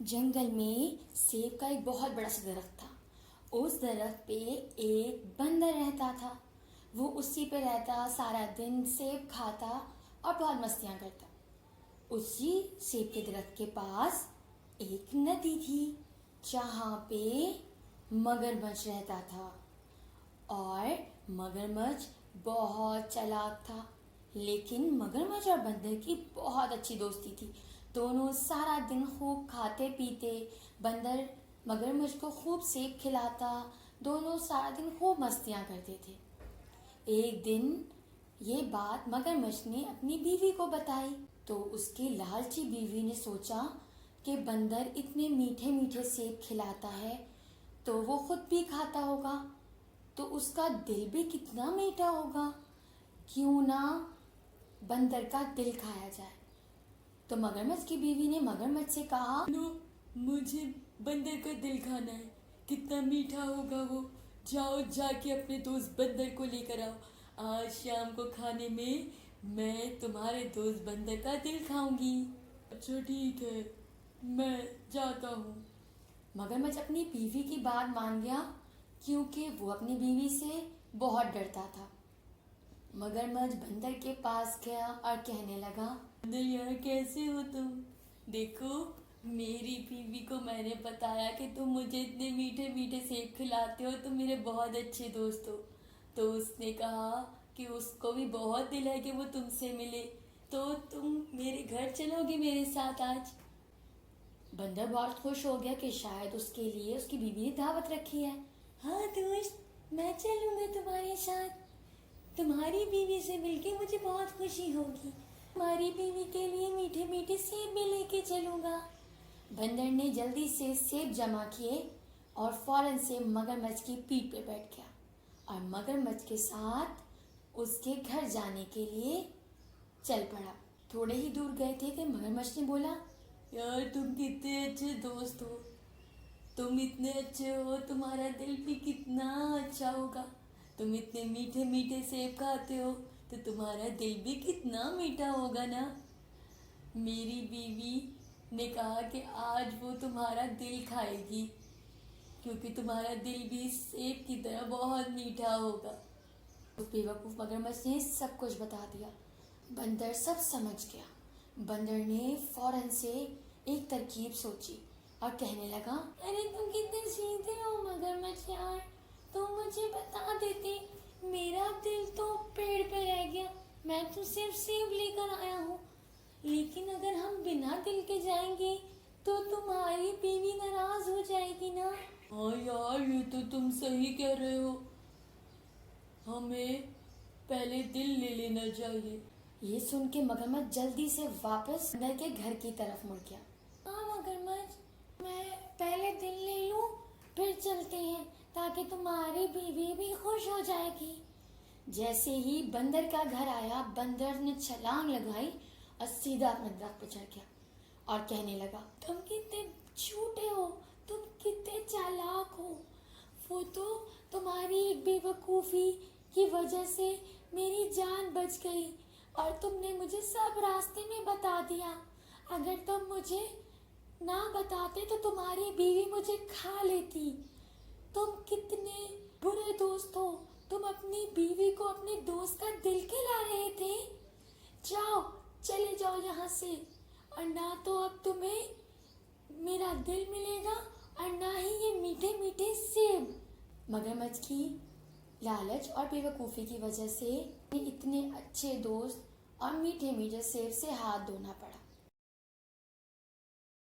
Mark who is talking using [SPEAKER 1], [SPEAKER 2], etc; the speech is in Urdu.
[SPEAKER 1] جنگل میں سیب کا ایک بہت بڑا سا درخت تھا۔ اس درخت پہ ایک بندر رہتا تھا۔ وہ اسی پہ رہتا، سارا دن سیب کھاتا اور بہت مستیاں کرتا۔ اسی سیب کے درخت کے پاس ایک ندی تھی جہاں پہ مگرمچھ رہتا تھا، اور مگرمچھ بہت چالاک تھا۔ لیکن مگرمچھ اور بندر کی بہت اچھی دوستی تھی۔ دونوں سارا دن خوب کھاتے پیتے، بندر مگرمچھ کو خوب سیب کھلاتا، دونوں سارا دن خوب مستیاں کرتے تھے۔ ایک دن یہ بات مگرمچھ نے اپنی بیوی کو بتائی، تو اس کی لالچی بیوی نے سوچا کہ بندر اتنے میٹھے میٹھے سیب کھلاتا ہے تو وہ خود بھی کھاتا ہوگا، تو اس کا دل بھی کتنا میٹھا ہوگا، کیوں نہ بندر کا دل کھایا جائے۔ تو مگرمچھ کی بیوی نے مگرمچھ سے کہا،
[SPEAKER 2] مجھے بندر کا دل کھانا ہے، کتنا میٹھا ہوگا وہ، جاؤ جا کے اپنے دوست بندر کو لے کر آؤ، آج شام کو کھانے میں تمہارے دوست بندر کا دل کھاؤں گی۔ اچھا ٹھیک ہے، میں جاتا ہوں۔
[SPEAKER 1] مگرمچھ اپنی بیوی کی بات مان گیا، کیونکہ وہ اپنی بیوی سے بہت ڈرتا تھا۔ مگرمچھ بندر کے پاس گیا اور کہنے لگا،
[SPEAKER 2] بندر یار کیسے ہو تم؟ دیکھو میری بیوی کو میں نے بتایا کہ تم مجھے اتنے میٹھے میٹھے سیب کھلاتے ہو، تم میرے بہت اچھے دوست ہو۔ تو اس نے کہا کہ اس کو بھی بہت دل ہے کہ وہ تم سے ملے، تو تم میرے گھر چلو گے میرے ساتھ آج؟
[SPEAKER 1] بندر بہت خوش ہو گیا کہ شاید اس کے لیے اس کی بیوی نے دعوت رکھی ہے۔
[SPEAKER 2] ہاں دوست، میں چلوں گا تمہارے ساتھ، تمہاری بیوی سے مل کے مجھے بہت خوشی ہوگی، تمہاری بیوی کے لیے میٹھے میٹھے سیب بھی لے کے چلوں گا۔
[SPEAKER 1] بندر نے جلدی سے سیب جمع کیے اور فوراً سے مگرمچھ کی پیٹھ پہ بیٹھ گیا اور مگرمچھ کے ساتھ اس کے گھر جانے کے لیے چل پڑا۔ تھوڑے ہی دور گئے تھے کہ مگرمچھ نے بولا،
[SPEAKER 2] یار تم کتنے اچھے دوست ہو، تم اتنے اچھے ہو، تمہارا دل بھی کتنا اچھا ہوگا، تم اتنے میٹھے میٹھے سیب کھاتے ہو تو تمہارا دل بھی کتنا میٹھا ہوگا نا۔ میری بیوی نے کہا کہ آج وہ تمہارا دل کھائے گی، کیونکہ تمہارا دل بھی سیب کی طرح بہت میٹھا ہوگا۔
[SPEAKER 1] اس بیوقوف مگرمچھ نے سب کچھ بتا دیا۔ بندر سب سمجھ گیا۔ بندر نے فوراً سے ایک ترکیب سوچی اور کہنے لگا،
[SPEAKER 2] ارے تم کتنے سیدھے ہو مگرمچھ یار، تم مجھے بتا دیتے، میرا دل تو پیڑ پہ رہ گیا، میں تو صرف سیب لے کر آیا ہوں، لیکن اگر ہم بنا دل کے جائیں گے تو تمہاری بیوی ناراض ہو جائے گی نا۔ ہاں یار یہ تو تم صحیح کہہ رہے ہو، ہمیں پہلے دل لے لینا چاہیے۔
[SPEAKER 1] یہ سن کے مگرمچھ جلدی سے واپس بندر کے گھر کی طرف مڑ گیا۔
[SPEAKER 2] ہاں مگرمچھ، میں پہلے دل لے لوں پھر چلتے ہیں، تاکہ تمہاری بیوی بھی خوش ہو جائے گی۔
[SPEAKER 1] جیسے ہی بندر کا گھر آیا، بندر نے چھلانگ لگائی اور سیدھا اپنے درخت پہ چڑھ گیا اور کہنے لگا،
[SPEAKER 2] تم کتنے جھوٹے ہو، تم کتنے چالاک ہو، وہ تو تمہاری ایک بے وقوفی کی وجہ سے میری جان بچ گئی اور تم نے مجھے سب راستے میں بتا دیا، اگر تم مجھے نہ بتاتے تو تمہاری بیوی مجھے کھا لیتی۔ تم کتنے برے دوست ہو، تم اپنی بیوی کو اپنے دوست کا دل کھلا رہے تھے۔ جاؤ چلے جاؤ یہاں سے، اور نہ تو اب تمہیں میرا دل ملے گا اور نہ ہی یہ میٹھے میٹھے سیب۔
[SPEAKER 1] مگرمچھ کی لالچ اور بے وقوفی کی وجہ سے اتنے اچھے دوست اور میٹھے میٹھے سیب سے ہاتھ دھونا پڑا۔